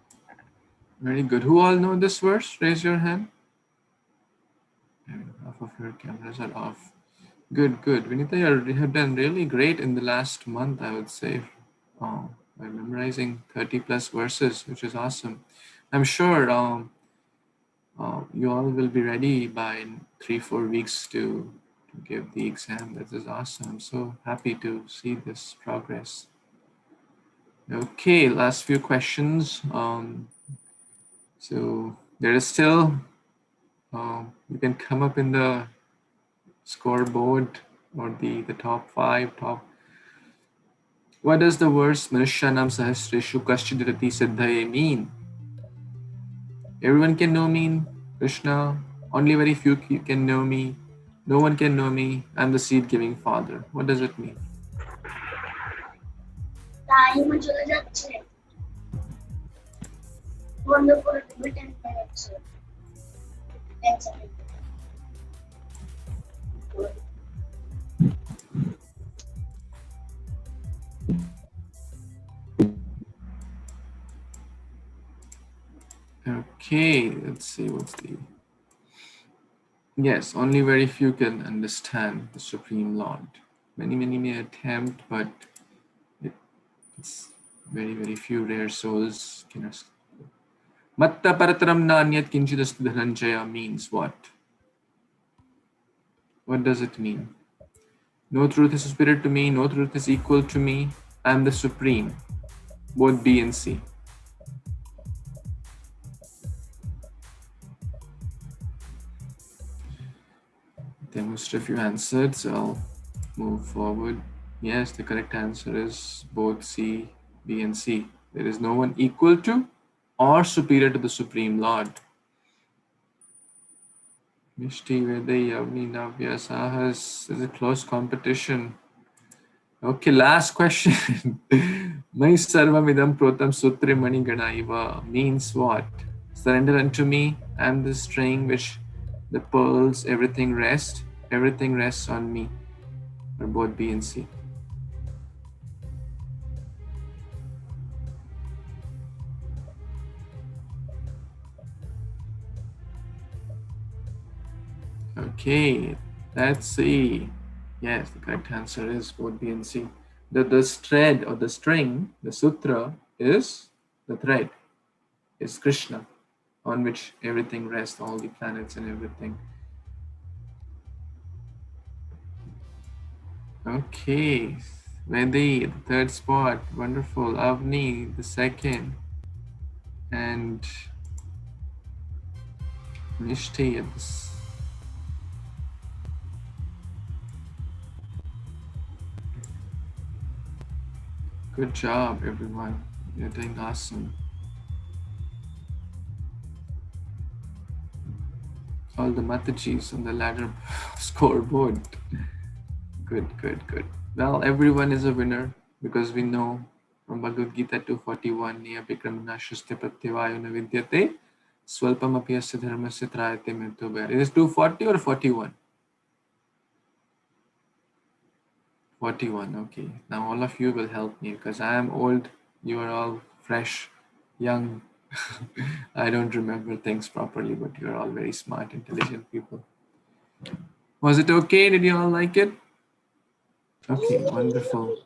Very good. Who all know this verse? Raise your hand. Half of your cameras are off. Good, good. Vinita, you have done really great in the last month, I would say, by memorizing 30 plus verses, which is awesome. I'm sure you all will be ready by 3-4 weeks to give the exam. That is awesome. I'm so happy to see this progress. Okay, last few questions. So there is still, you can come up in the scoreboard or the top 5. What does the verse Manusyanam Sahasreshu Kaschidati Siddhaye mean? Everyone can know me, Krishna. Only very few can know me. No one can know me. I'm the seed-giving father. What does it mean? Okay, let's see what's the... Yes, only very few can understand the Supreme Lord. Many may attempt, but it's very, very few rare souls can understand. Matta parataram nanyat kinchidastu dhananjaya means what? What does it mean? No truth is superior to me, no truth is equal to me. I am the Supreme. Both B and C. Then most of you answered, so I'll move forward. Yes, the correct answer is both C, B and C. There is no one equal to or superior to the Supreme Lord. Mishti, Vedai, Yavni, Navya, Sahas, there's a close competition. Okay, last question. Mai sarvam idam protam sutre mani ganaiva means what? Surrender unto me. I am the string which the pearls, everything rests on me. Or both B and C. Okay, let's see. Yes, the correct answer is both B and C. The thread or the string, the sutra is the thread, is Kṛṣṇa, on which everything rests, all the planets and everything. Okay, Vedi, the third spot, wonderful. Avni, the second, and Nishti at this. Good job, everyone. You're doing awesome. All the Matajis on the ladder scoreboard. Good. Well, everyone is a winner because we know from Bhagavad Gita 241, Niya Vikramana Shristya Pratyavayo na Vidyate Swalpam Apyasya Dharmasya Trayate Mrityu Bhaya. It is 240 or 41? 41, okay. Now all of you will help me because I am old, you are all fresh, young. I don't remember things properly, but you're all very smart, intelligent people. Was it okay? Did you all like it? Okay, wonderful.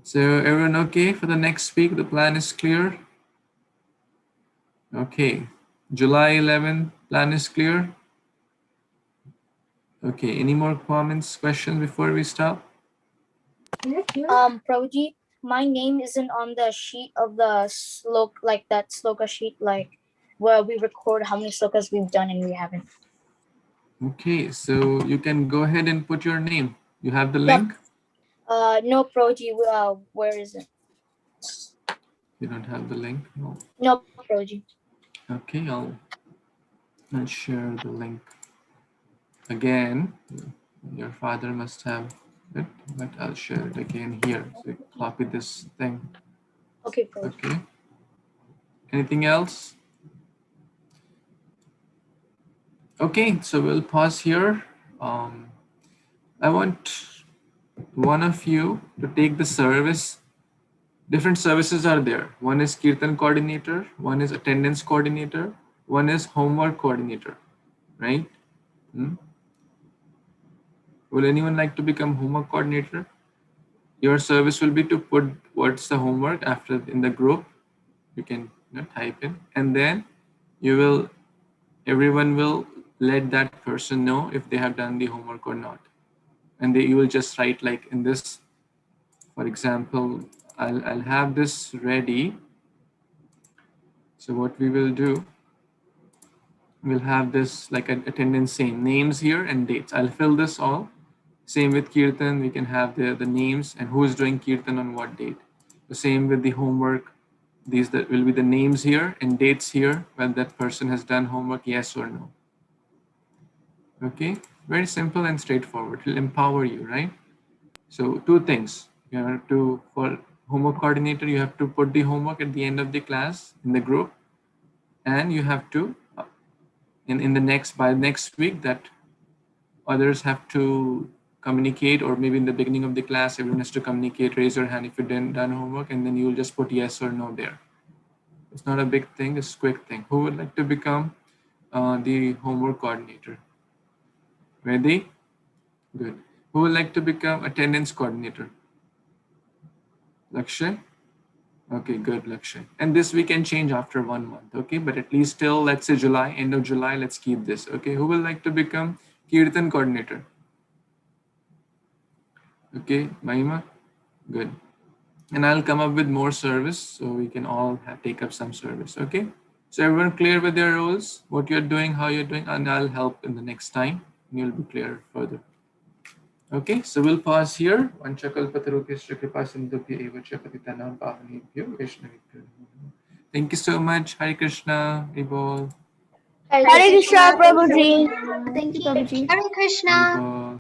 So everyone okay for the next week? The plan is clear? Okay, July 11, plan is clear? Okay, any more comments, questions before we stop? Prabhuji, my name isn't on the sheet of the slok, like that sloka sheet, like where we record how many slokas we've done and we haven't. Okay, so you can go ahead and put your name. You have the link? No, Prabhuji. Where is it? You don't have the link? No. No, Prabhuji. Okay, I'll share the link again. Your father must have it, but I'll share it again here. So copy this thing. Okay, Prabhuji. Okay. Anything else? Okay, so we'll pause here. I want one of you to take the service. Different services are there. One is Kirtan coordinator, one is attendance coordinator, one is homework coordinator, right? Will anyone like to become homework coordinator? Your service will be to put what's the homework after in the group. You can type in, and then everyone will let that person know if they have done the homework or not. And you will just write like in this, for example, I'll have this ready. So what we will do, we'll have this like an attendance same names here and dates. I'll fill this all. Same with Kirtan, we can have the names and who is doing Kirtan on what date. The same with the homework. These that will be the names here and dates here when that person has done homework, yes or no. Okay, very simple and straightforward. It will empower you, right? So two things. You have to, for homework coordinator, you have to put the homework at the end of the class in the group, and you have to by next week that others have to communicate, or maybe in the beginning of the class everyone has to communicate, raise your hand if you didn't done homework, and then you will just put yes or no there. It's not a big thing, it's a quick thing. Who would like to become the homework coordinator? Ready? Good. Who would like to become attendance coordinator? Lakshay? Okay, good, Lakshay. And this we can change after 1 month, okay? But at least till, let's say July, end of July, let's keep this, okay? Who will like to become Kirtan coordinator? Okay, Mahima? Good. And I'll come up with more service so we can all take up some service, okay? So everyone clear with their roles, what you're doing, how you're doing, and I'll help in the next time. And you'll be clear further. Okay, so we'll pause here. Thank you so much. Hare Krishna. Vibol. Hare Krishna, Prabhuji. Thank you, Prabhuji. Hare Krishna. Vibol.